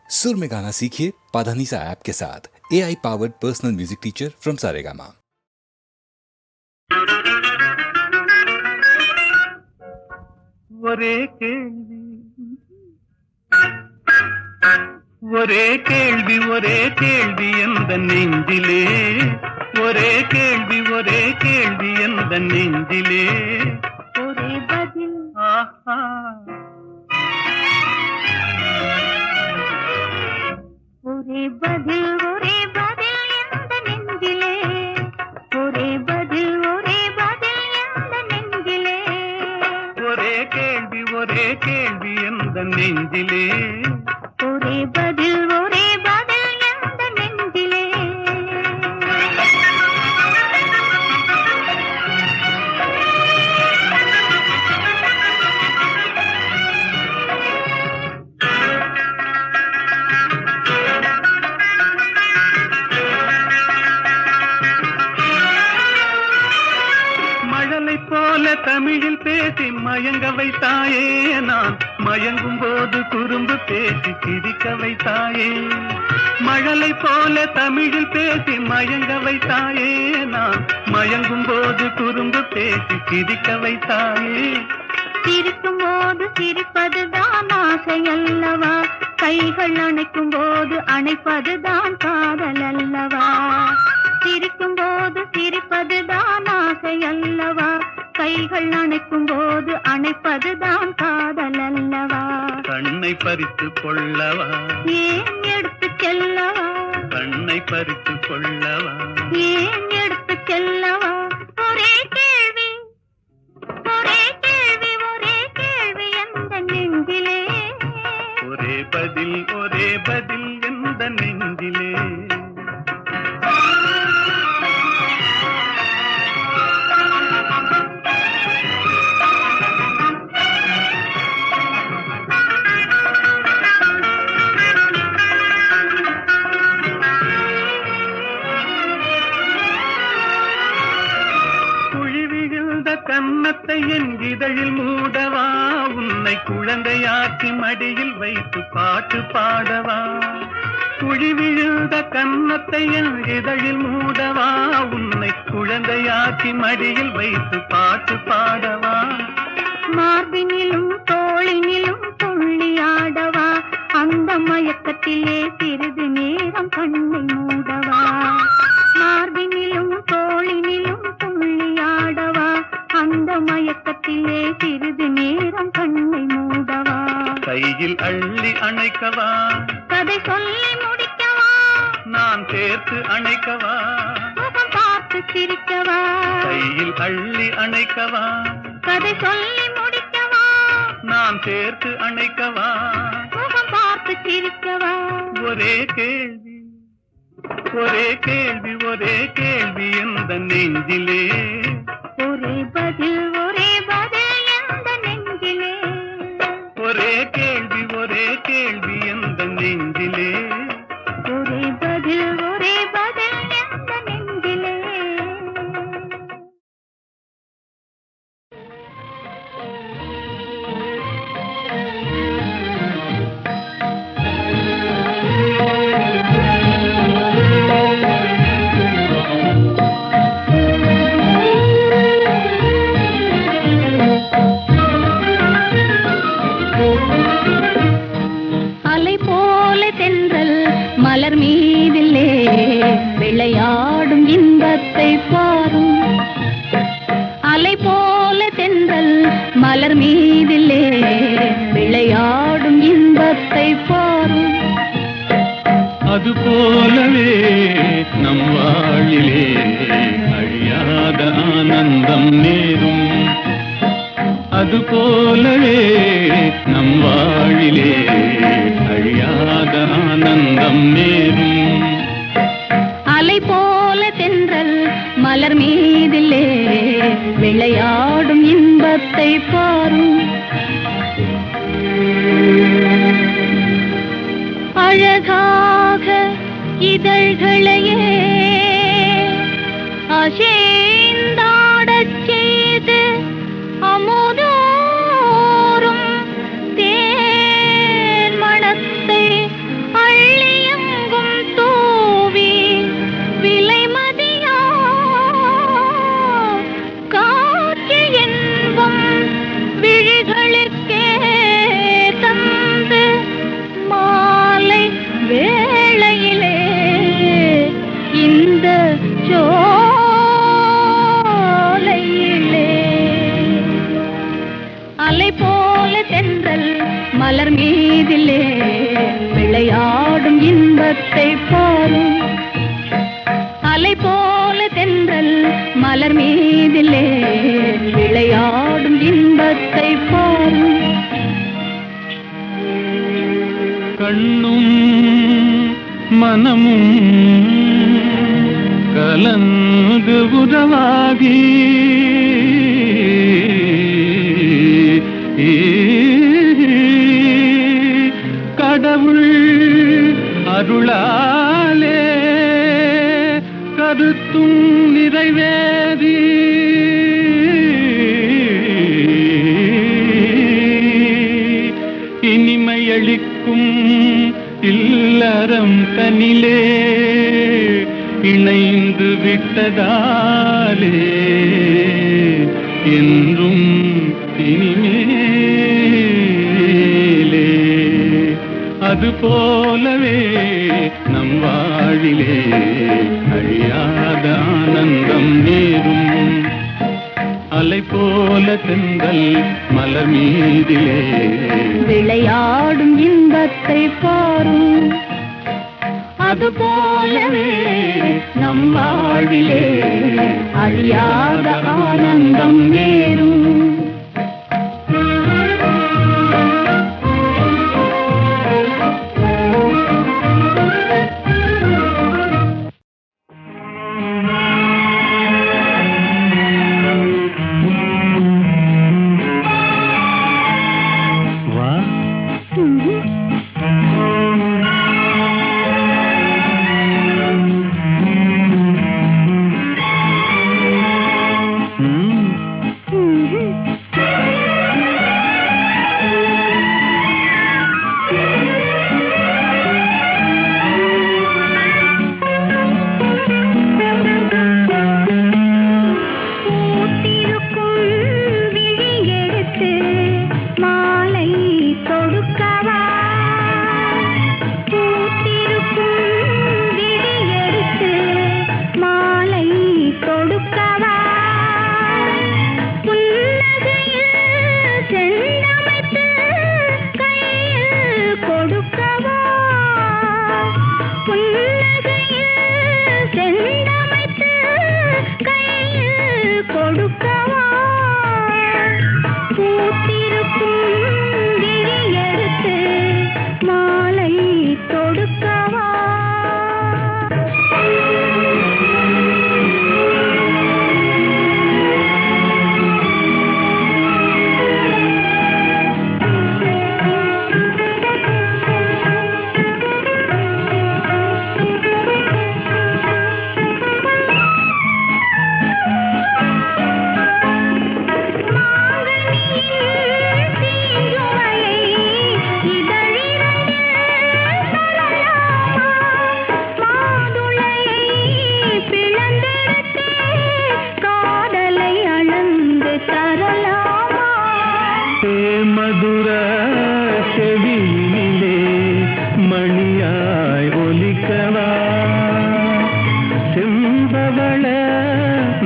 सुर में गाना सीखिए पाधानीसा ऐप के साथ। AI powered personal music teacher from Saregama. ஒரே கேள்வி ஒரே கேள்வி ஒரே கேள்வி எந்த நெஞ்சிலே, ஒரே கேள்வி ஒரே கேள்வி எந்த நெஞ்சிலே, ஒரே பதில் ஆஹா ஒரே பதில் ஒரே பதில் எந்த நெஞ்சிலே, ஒரே பதில் ஒரே பதில் எந்த நெஞ்சிலே, ஒரே கேள்வி ஒரே கேள்வி எந்த நெஞ்சிலே, ஒரே பதில் ஒரே பதில் எந்த நெஞ்சிலே. மழலை போல தமிழில் பேசி மயங்க வைத்தாயே, நான் மயங்கும் போது குறும்பு பேசி சிரிக்க வைத்தாயே. மழலை போல தமிழில் பேசி மயங்க வைத்தாயே, நான் மயங்கும் போது குறும்பு பேசி சிரிக்க வைத்தாயே. சிரிக்கும் போது சிரிப்பதுதான் ஆசை அல்லவா, கைகள் அணைக்கும் போது அணைப்பதுதான் காதல் அல்லவா. சிரிக்கும் போது சிரிப்பதுதான் ஆசை அல்லவா, கைகள் அணைக்கும் போது அணைப்பதுதான் காதல் அல்லவா. கண்ணை பறித்து கொள்ளவா, ஏன் எடுத்து செல்லவா, கண்ணை பறித்து கொள்ளவா, ஏன் எடுத்து செல்லவா. ஒரே கேள்வி ஒரே கேள்வி ஒரே கேள்வி எந்த நெஞ்சிலே, ஒரே பதில் ஒரே பதில் எந்த நெஞ்சிலே. கன்னத்தை என் இதழில் மூடவா, உன்னை குழந்தையாக்கி மடியில் வைத்து பாட்டு பாடவா. குழி விழுந்த கன்னத்தை என் இதழில் மூடவா, உன்னை குழந்தையாக்கி மடியில் வைத்து பாட்டு பாடவா. மார்பினிலும் தோளினிலும் துள்ளியாடவா, அந்த மயக்கத்திலே சிறிது நேரம் கண்ணை மூடவா. மார்பினிலும் தோளினிலும் துள்ளியாடவா, அந்த மயக்கத்திலே சிறிது நேரம் கண்ணை மூடவா. கையில் அள்ளி அணைக்கவா, கதை சொல்லி முடிக்கவா, நான் சேர்த்து அணைக்கவா, முகம் பார்த்து சிரிக்கவா. கையில் அள்ளி அணைக்கவா, கதை சொல்லி முடிக்கவா, நான் சேர்த்து அணைக்கவா. முகம் பார்த்து சிரிக்கவா. ஒரே கேள்வி ஒரே கேள்வி ஒரே கேள்வி எந்த நெஞ்சிலே, ஒரே பதில் ஒரே பதில் எந்த நெஞ்சிலே, ஒரே கேள்வி ஒரே கேள்வி எந்த நெஞ்சிலே, ஒரே பதில் ஒரே பதில் எந்த நெஞ்சிலே. அலை போல தென்றல் மலர் மீதிலே விளையாடும் இன்பத்தை பாரும். அலை போல தென்றல் மலர் மீதிலே விளையாடும் இன்பத்தை பாரும். அது போலவே நம் வாழிலே அழியாத ஆனந்தம் நேரும். அது போலவே நம் வாழிலே அழியாத ஆனந்தம் நேரும். அலை போல தென்றல் மலர் மீதிலே விளையாடும் இன்பத்தை பாரும். அழகாக இதழ்களையே அசைந்தாடச் செய்து அமுதோறும் தேன் மணத்தை இன்பத்தை பாரும். அலை போல தென்றல் மலர் மீதிலே விளையாடும் இன்பத்தை பாரும். கண்ணும் மனமும் கலந்து உறவாகி கடவுள் அருளாலே கருத்தும் நிறைவேறி இனிமையளிக்கும் இல்லறம் தனிலே இணைந்து விட்டதாலே என்றும் இனிமேலே அது போலவே நம் வாழிலே அழியாத ஆனந்தம் நேரும். அலை போல தென்றல் மலர் மீதிலே விளையாடும் இன்பத்தை பாரும். அது போலவே நம் வாழ்விலே அழியாத ஆனந்தம் வேறும். மதுர செவியினிலே மணியாய் ஒலிக்கவா செம்பவள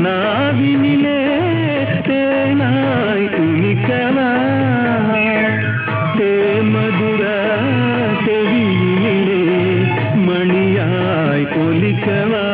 நாவினிலே தேனாய் துணிக்கவா மதுர செவியினிலே மணியாய் ஒலிக்கவா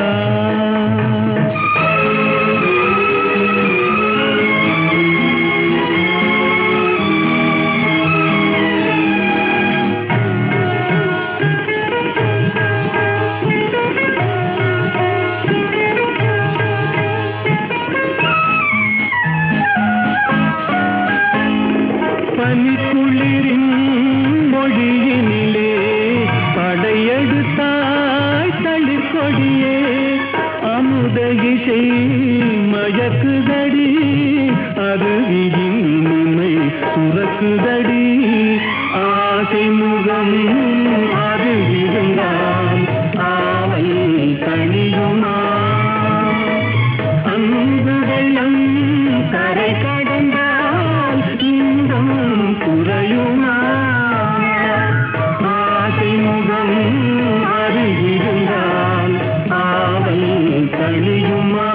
பனிக்குளிரின் மொழியினிலே படையெடுத்தாய் தளிர்கொடியே அமுத இசை மயக்குதடி அருவியின் இனிமை சுரக்குதடி ஆசை முகம் அது இருந்தால் ஆவல் தனியுமா அன்பு வெள்ளம் கரை கடந்தால் இன்பம் குறையுமா ஆசை முகம் அருகிருந்தால் ஆவல் தனியுமா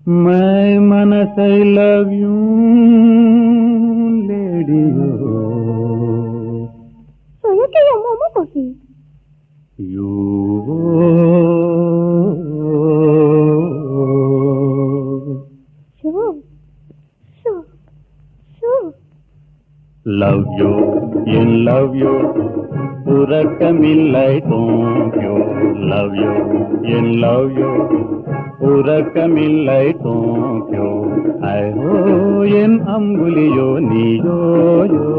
My manas, I love you, lady. So you can your mama coffee. You. Sure. Love you, in love you, உறக்கமில்லை தூங்கியோ. Love you, in love you, உறக்கமில்லை தூங்கியோ. ஐயோ என் அம்புலியோ நீயோ யோ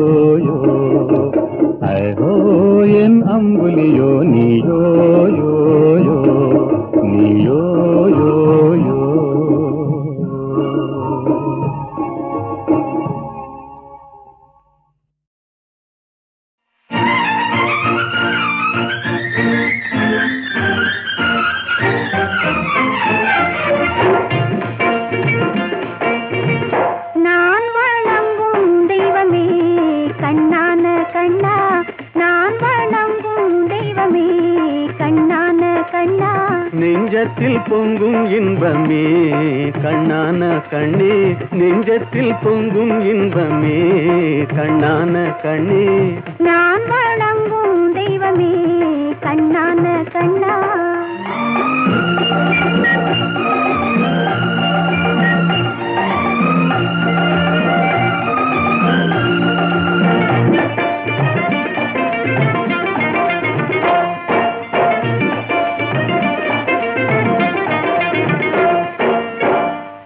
யோ. ஐயோ என் அம்புலியோ நீயோ யோ யோ. நீயோ யோ யோ. நெஞ்சத்தில் பொங்கும் இன்பமே கண்ணான கண்ணே. நெஞ்சத்தில் பொங்கும் இன்பமே கண்ணான கண்ணே. நான் வணங்கும் தெய்வமே கண்ணான கண்ணா.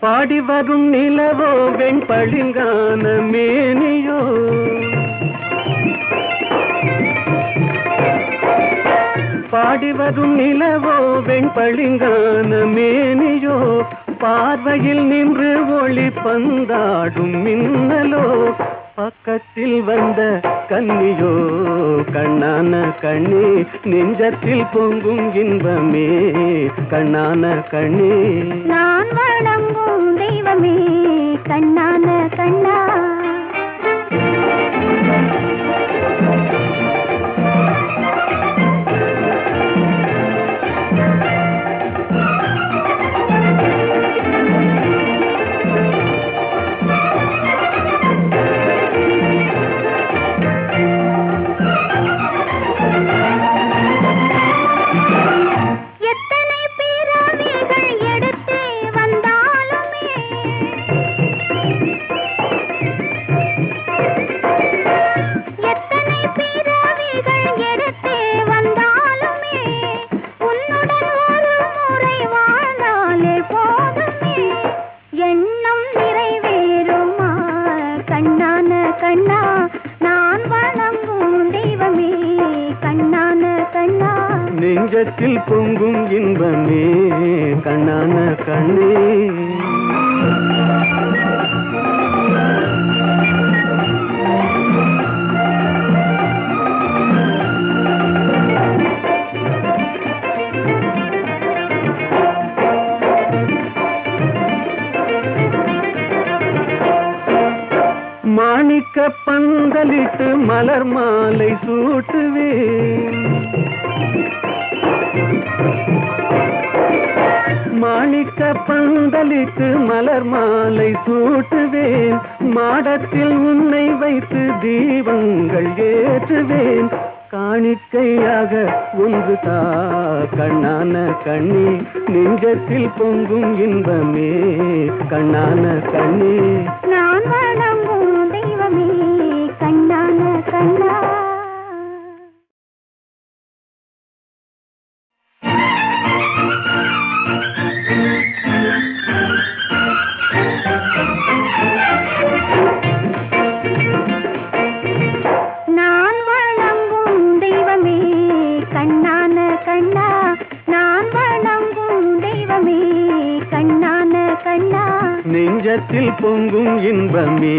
பாடி வரும் நிலவோ வெண்பளிங்கான மேனியோ. பாடி வரும் நிலவோ வெண்பளிங்கான மேனியோ. பார்வையில் நின்று ஒளி பந்தாடும் மின்னலோ. பக்கத்தில் வந்த கன்னியோ கண்ணான கண்ணே. நெஞ்சத்தில் பொங்கும் இன்பமே கண்ணான கண்ணே. நான் வணங்கும் தெய்வமே கண்ணான கண்ணா. நெஞ்சத்தில் பொங்கும் இன்பமே கண்ணான கண்ணே. பந்தலிட்டு மலர் மாலை சூட்டுவேன். மாணிக்க பந்தலிட்டு மலர் மாலை சூட்டுவேன். மாடத்தில் உன்னை வைத்து தீபங்கள் ஏற்றுவேன். காணிக்கையாக ஒன்று தா கண்ணான கண்ணி, நெஞ்சத்தில் பொங்கும் இன்பமே கண்ணான கண்ணி. நான் வணங்கும் தெய்வமே கண்ணான கண்ணா. நான் வணங்கும் தெய்வமே கண்ணான கண்ணா. நான் வணங்கும் தெய்வமே கண்ணான கண்ணா. நெஞ்சத்தில் பொங்கும் இன்பமே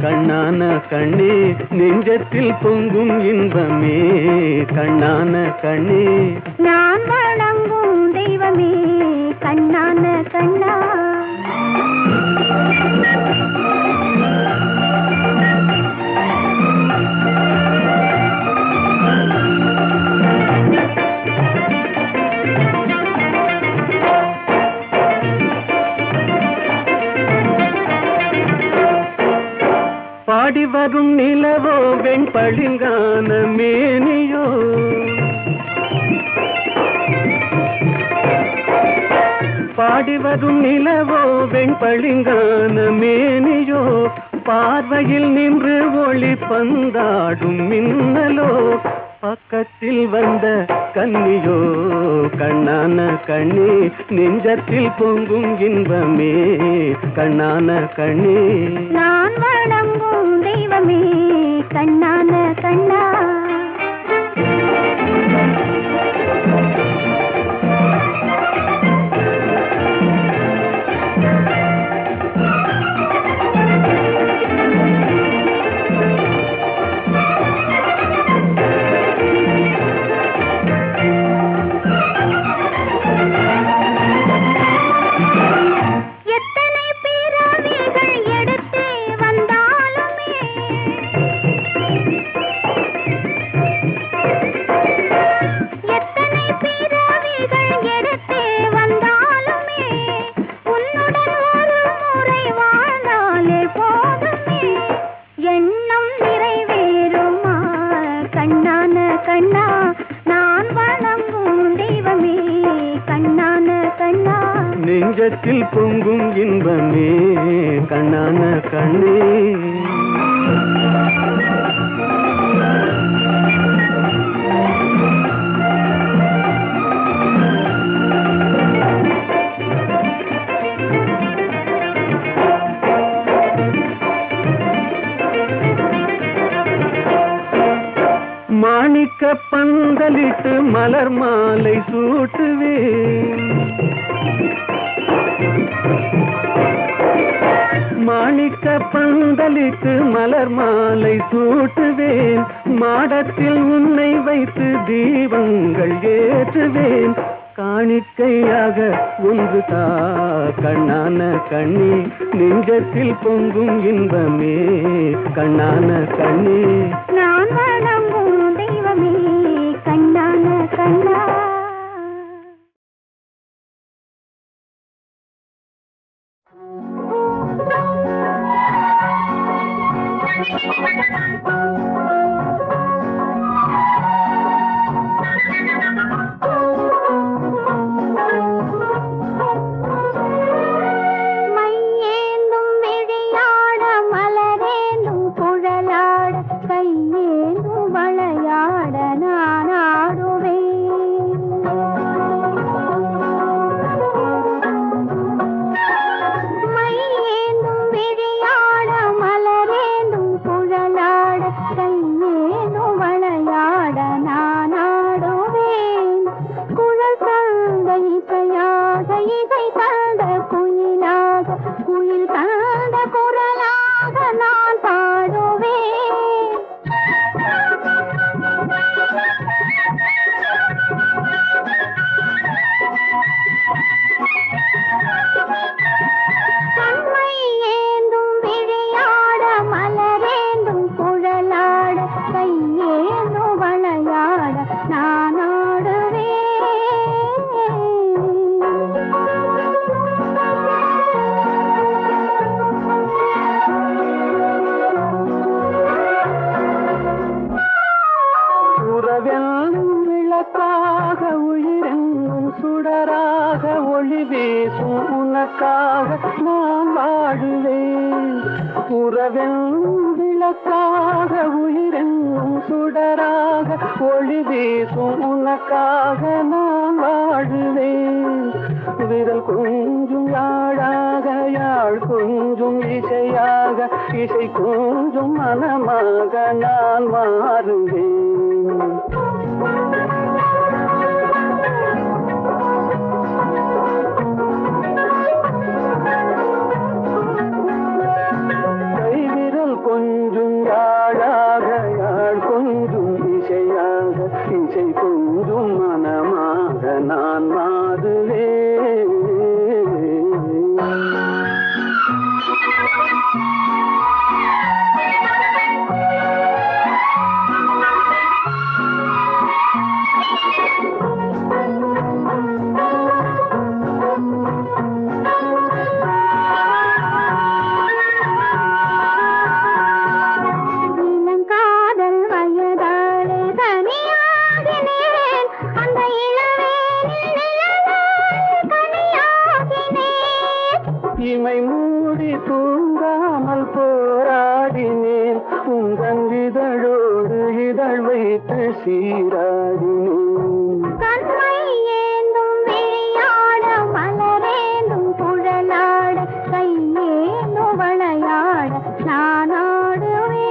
கண்ணான கண்ணே, நெஞ்சத்தில் பொங்கும் இன்பமே கண்ணான கண்ணே. நான் வணங்கும் தெய்வமே கண்ணான கண்ணா. பாடி வரும் நிலவோ வெண்பளிங்கான மேனியோ, பாடி வரும் நிலவோ வெண்பளிங்கான மேனியோ, பார்வையில் நின்று ஒளி பந்தாடும் மின்னலோ, பக்கத்தில் வந்த கன்னியோ கண்ணான கண்ணி, நெஞ்சத்தில் பொங்கும் இன்பமே கண்ணான கண்ணி. நான் வணங்கும் தெய்வமே கண்ணான கண்ணா. எத்தனை பிறவிகள் எடுத்து வந்தாலுமே, எத்தனை பிறவிகள் எடுத்து வந்தாலுமே, உன்னுடன் ஒரு முறை வாழ்ந்தாலே போதுமே, எண்ணம் நிறைவேறுமா கண்ணான கண்ணா. நான் வணங்கும் தெய்வமே கண்ணான கண்ணா. நெஞ்சத்தில் பொங்கும் இன்பமே கண்ணான கண்ணே. மாணிக்க பந்தலிட்டு மலர் மாலை சூட்டுவேன். மாணிக்க பந்தலிட்டு மலர் மாலை சூட்டுவேன். மாடத்தில் உன்னை வைத்து தீபங்கள் ஏற்றுவேன். காணிக்கையாக ஒன்று தா கண்ணான கண்ணி, நெஞ்சத்தில் பொங்கும் இன்பமே கண்ணான கண்ணி. நான் வணங்கும் தெய்வமே கண்ணான கண்ணா. மையேந்தும் விழியாட மலரேந்தும் குழலாட கையேந்தும் வளையாட நான் ஆடுவேன். மையேந்தும் விழியாட மலரேந்தும் குழலாட கையேந்தும் வளையாட நான் ஆடுவேன். குழல் தந்த இசையாக இசை தந்த குயிலாக குயில் தந்த குரலாக நான் பாடுவேன். கண்மை ஏந்தும் விழியாட மலரேந்தும் குழலாட உனக்காக நான் வாழுவேன். உறவென்னும் விளக்காக உயிரென்னும் சுடராக ஒளி வீசும் உனக்காக நான் வாழுவேன். விரல் கொஞ்சும் யாழாக யாழ் கொஞ்சும் இசையாக இசை கொஞ்சும் மனமாக நான் மாறுவேன். கைவிரல் கொஞ்சும் யாழாக யாழ் கொஞ்சும் இசையாக இசை கொஞ்சும் மனமாக நான் மாறுவேன். இமை மூடி தூங்காமல் போராடினேன். உங்கள் இதழோடு இதழ் வைத்து சீராடினேன். கண்மை ஏந்தும் விளையாட மலரேந்தும் குழலாட கையேந்தும் விளையாட நான் ஆடுவேன்.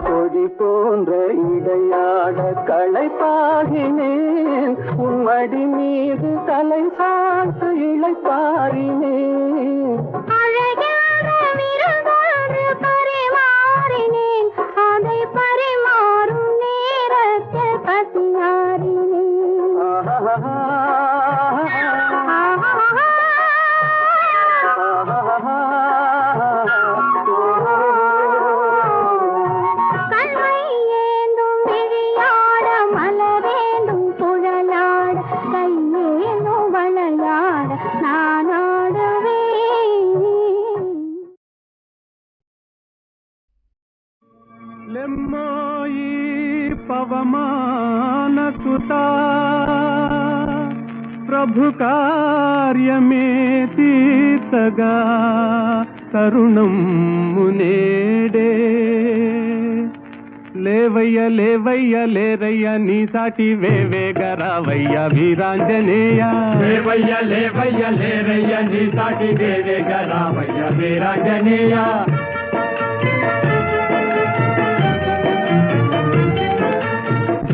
கொடி போன்ற இடையாட களைப்பாகினேன். உம்மடி மீது தலை சாத்து இளைப்பாரினேன். அழகான விருந்தோடு பரிமாறினேன். அதை பரிமாறும் நேரத்தில் பசியாறினேன். கண்மை ஏந்தும் விழியாட மலரேந்தும் குழலாட கையேந்தும் விளையாட நான் ஆடுவேன். లెమ్మోయి పవమాన సుతా ప్రభు కార్యమే తీర్చగా తరుణం మునేడే. లేవయ్య లేవయ్య లేరయ్య నీ సాటి వేవేగరావయ్య వీరాంజనేయ. లేవయ్య లేవయ్య లేరయ్య నీ సాటి వేవేగరావయ్య వీరాంజనేయ.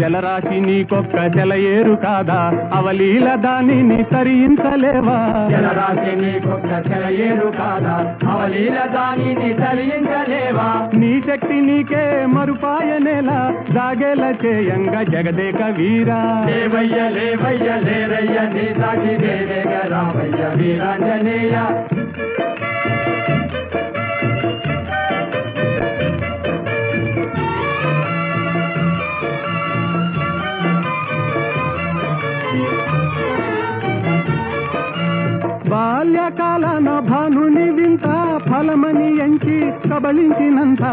జలరాశి నీకొక్క జలయేరు కాదా, అవలీల దానిని తరించలేవా. జలరాశి నీకొక్క జలయేరు కాదా, అవలీల దానిని తరించలేవా. నీ శక్తి నీకే మరుపాయనేలా జాగేల చేయంగ జగదేక వీరా. లేవయ్య లేవయ్య లేరయ్య నీ సాటి వేవేగ రావయ్య వీరాంజనేయ. బాల్యకాలన భానుని వింత ఫలమని ఎంచి కబళించినంత.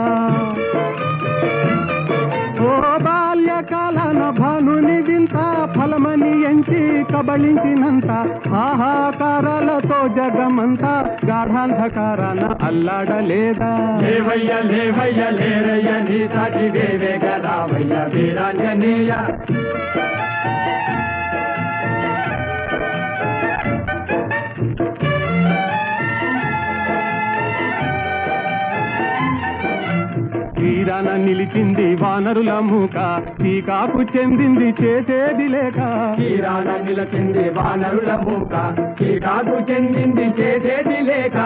ఓ బాల్యకాలన భానుని వింత ఫలమని ఎంచి కబళించినంత. ఆహాకారాలతో జగమంతా గాఢాంధకారాన అల్లాడలేదా. లేవయ్య లేవయ్య లేరయ్య నీ సాటి వేవేగ రావయ్య వీరాంజనేయ. తీరాన నిలిచింది వానరుల మూక, టీకాకు చెందింది చేసేది లేక. తీరాన నిలిచింది వానరుల మూక, టీకాకు చెందింది చేసేది లేక.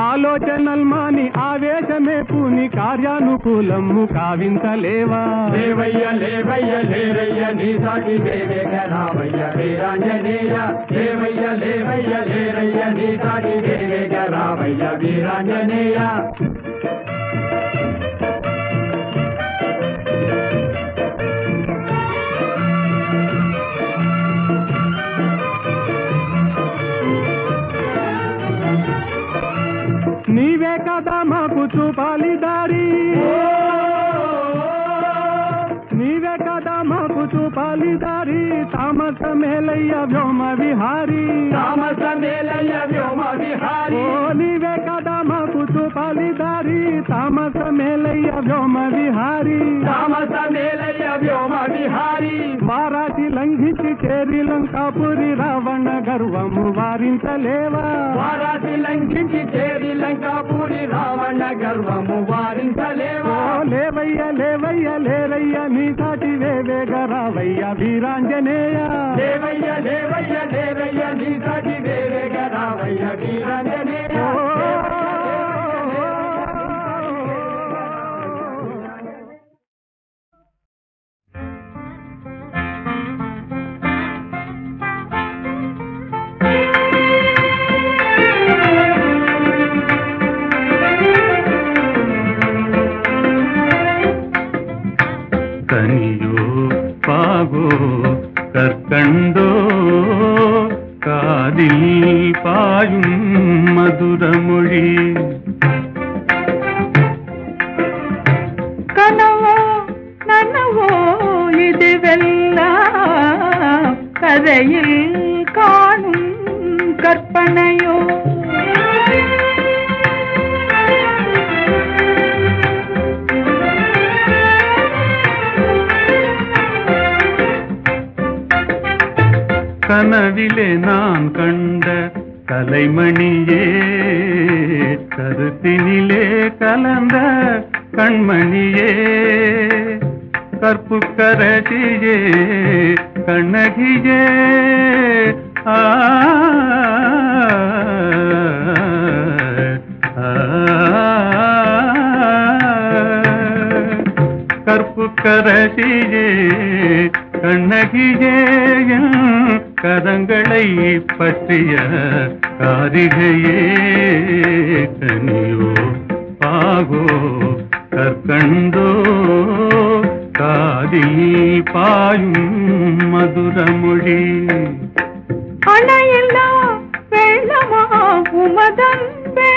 ఆలోచనల్మాని ఆవేశమే పూని కార్యానుకూలము కావింతలేవా. లేవయ్య లేవయ్య లేరయ్య నీ సాటి వేవేగ రావయ్య వీరాంజనేయ. లేవయ్య లేవయ్య లేరయ్య నీ సాటి వేవేగ రావయ్య వీరాంజనేయ. ಪಾಲಿದಾರಿ ತಾಮಸ ಮೇಲಯ್ಯ ವ್ಯೋಮ ವಿಹಾರಿ ತಾಮಸ ಮೇಲಯ್ಯ ವ್ಯೋಮ ವಿಹಾರಿ ಓ ನೀವೇ ಕದಮ ಕುತು ಪಾಲಿದಾರಿ ತಾಮಸ ಮೇಲಯ್ಯ ವ್ಯೋಮ ವಿಹಾರಿ ತಾಮಸ ಮೇಲಯ್ಯ ವ್ಯೋಮ ವಿಹಾರಿ వారాటి లంఘించి చేరి లంకాపురి రావణ గర్వము వారించలేవా వారాటి లంఘించి చేరి లంకాపురి రావణ గర్వము వారించలేవా లేవయ్య లేవయ్య లేరయ్య నీ సాటి వేవేగ రావయ్య వీరాంజనేయ లేవయ్య లేవయ్య లేరయ్య నీ సాటి వేవేగ రావయ్య వీరాంజనేయ ಕನಿಯೋ ಪಾಗೋ ಕರ್ಕಂಡೋ ಕಾದಿಲ್ ಪಾಯುಂ ಮಧುರ ಮொழி ಕನವೋ ನನವೋ இதுவெல்லாம் கதையில் காணும் கற்பனையோ கனவிலே நான் கண்ட கலைமணியே கருத்தினிலே கலந்த கண்மணியே கற்புக்கரசியே கண்ணகியே ஆ கற்புக்கரசியே கண்ணகியே கரங்களை பற்றிய காரிகையே கனியோ பாகோ கற்கண்டோ காதில் பாயும் மதுர மொழி அணையில்லா வெள்ளமா உமதன்பே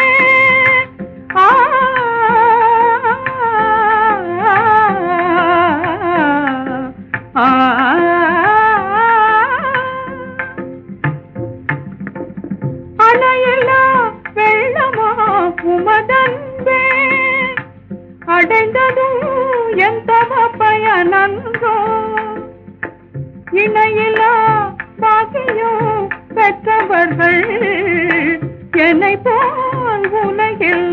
அணையில்லா வெள்ளமா உமதன்பே அடைந்ததும் எந்த பயனன்றோ இணையில்லா பாக்கியம் பெற்றவர்கள் என்னை போல் உலகில்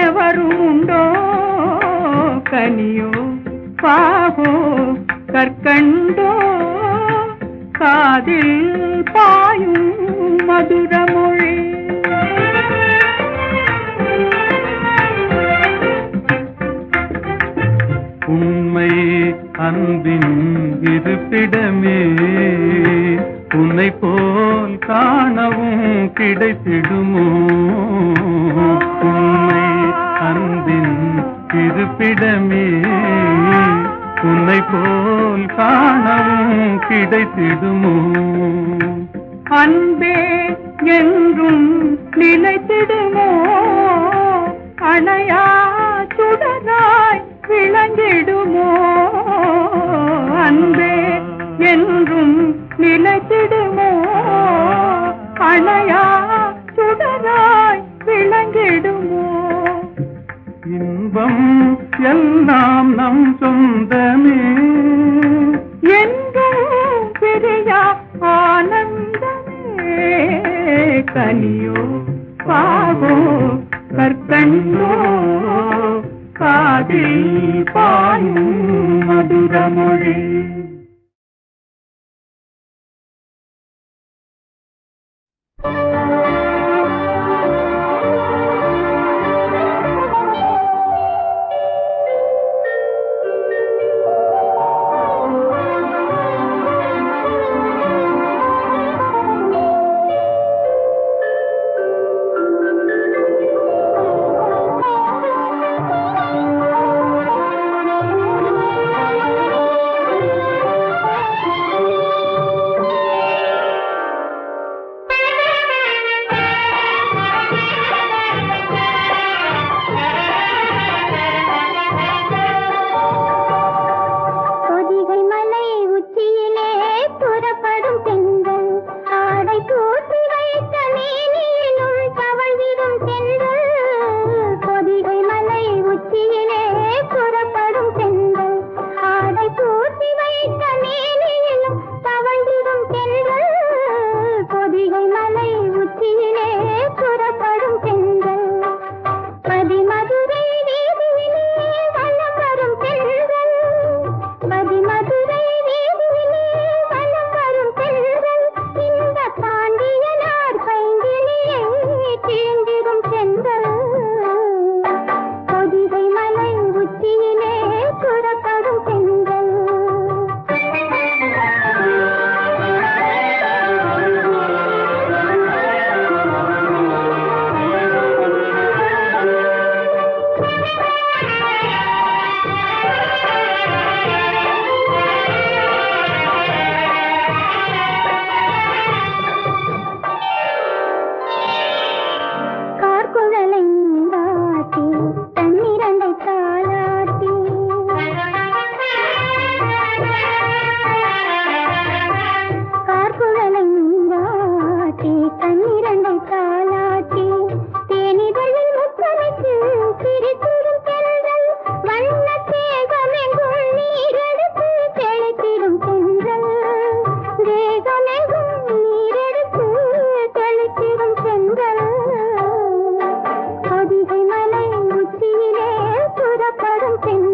எவரும் உண்டோ கனியோ பாகோ கற்கண்டோ காதில் பாயும் மதுர மொழி உண்மை அன்பின் இருப்பிடமே உன்னை போல் காணவும் கிடைத்திடுமோ உண்மை அன்பின் இருப்பிடமே உன்னை போல் காணவும் கிடைத்திடுமோ அன்பே என்றும் நிலைத்திடுமோ அணையா சுடராய் விளங்கிடுமோ அன்பே என்றும் நிலைத்திடுமோ அணையா சுடராய் விளங்கிடுமோ இன்பம் எல்லாம் நம் சொந்தமே என்றும் பிரியா ஆனந்தமே கனியோ பாகோ கற்கண்டோ காதில் பாயும் மதுர மொழி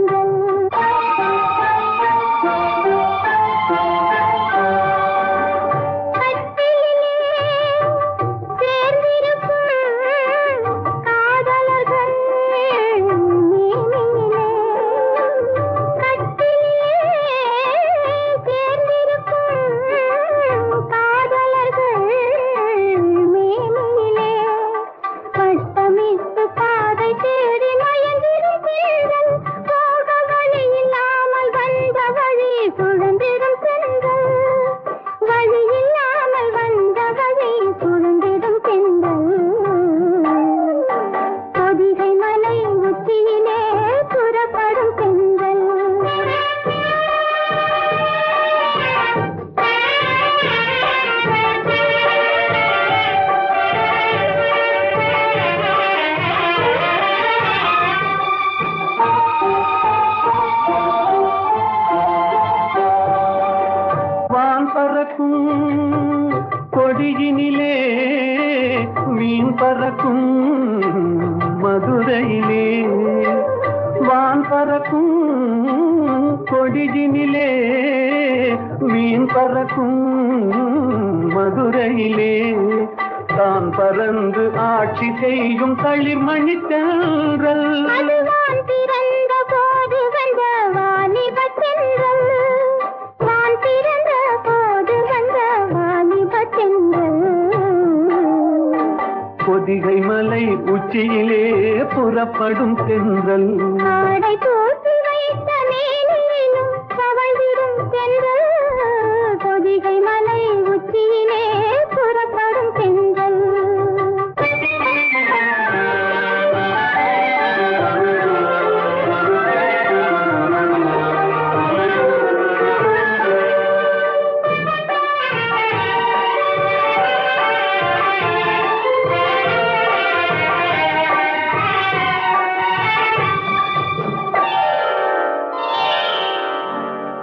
தென்றல். கொடியினிலே மீன் பறக்கும் மதுரையிலே, வான் பறக்கும் கொடியினிலே மீன் பறக்கும் மதுரையிலே, தான் பறந்து ஆட்சி செய்யும் தளிர்மணி தென்றல். பொதிகை மலை உச்சியிலே புறப்படும் தென்றல். ஆடை தூக்கி வைத்த மேனியிலும் தவழ்ந்திடும் தென்றல். பொதிகை மலை உச்சியிலே புறப்படும் தென்றல்.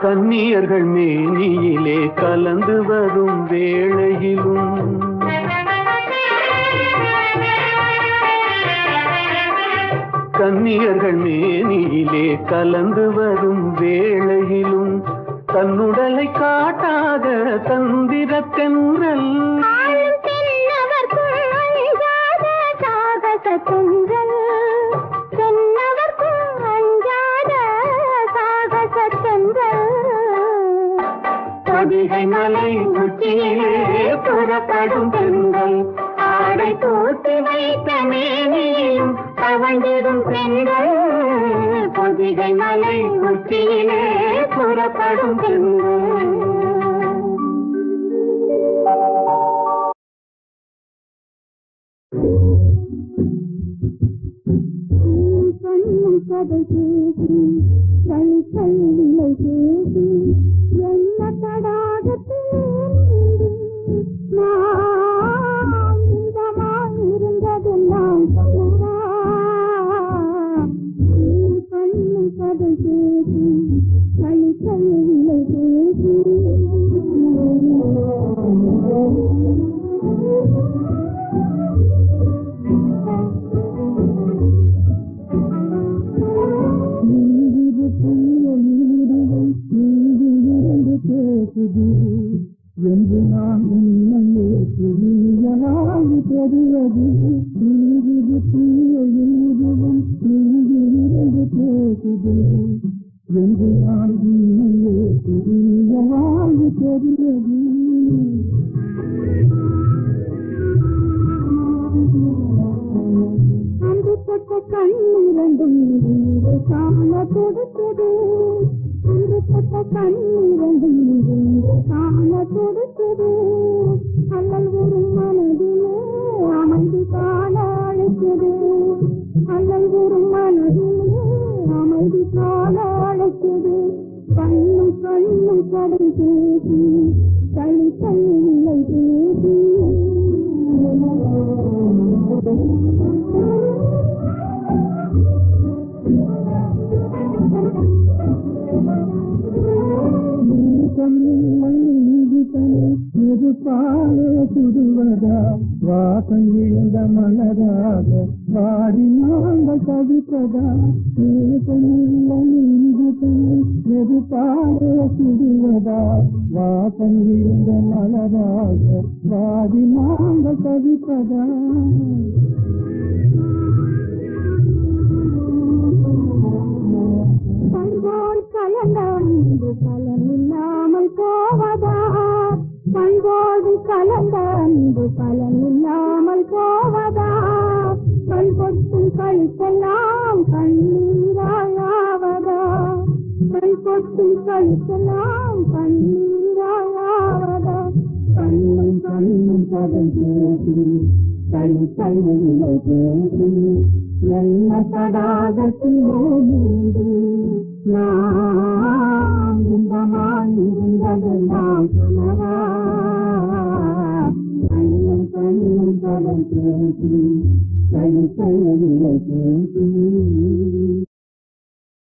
கன்னியர்கள் மேனியிலே கலந்து வரும் வேளையிலும், கன்னியர்கள் மேனியிலே கலந்து வரும் வேளையிலும், தன்னுடலை காட்டாத தந்திர தென்றல். பொதிகை மலை உச்சியிலே புறப்படும் தென்றல். ஆடை தூக்கி வைத்த மேனியும் தவழ்ந்திடும் தென்றல். பொதிகை மலை உச்சியிலே புறப்படும் தென்றல். கதை கேட்டு கை கையிலை கேட்டு என்ன தடாகத்தில் இருந்ததெல்லாம் கண்ணு கதை கேட்டு கை கையிலை கேட்டு என்று நான் உன்னையே புரியலாகி தெரிவது. எழுதுவும் பேசுது என்று நான் உன்னையே புரியலாகி தெரிவது. அந்த பட்ட கண்ணிரண்டும் காண கொடுத்தது. அந்த பட்ட கண்ணிரண்டும் காண கொடுத்தது. அல்லல் ஒரு மனதிலே அமைதி காண அழைத்தது. அல்லல் ஒரு மனதிலே அமைதி காண அழைத்தது. கண்ணும் கண்ணும் கடை பேசி களி கையிலை பேசி கண்ணில் எதிர்பாலே சுடுவதா வாசம் விழுந்த மலராக வாடி நாங்கள் தவிப்பதா எதிர்பாலே சுடுவதா வாசம் விழுந்த மலராக வாடி நாங்கள் தவிப்பதா பண்போல் கலந்த அன்பு பலனில்லாமல் போவதா பண்போடு கலந்த அன்பு பலனில்லாமல் போவதா கண் கொட்டும் கழுத்தெல்லாம் கண்ணீராயாவதா கண் கொட்டும் கழுத்தெல்லாம் கண்ணீராயாவதா கண்ணும் கண்ணும் கதை பேசி கை கைவில்லை பேசி என்ன தடாகத்திலே நீந்து நான் இன்பமாயிருந்ததெல்லாம் சொல்லவா கண்ணும் கண்ணும் கதை பேசி கை கைவில்லை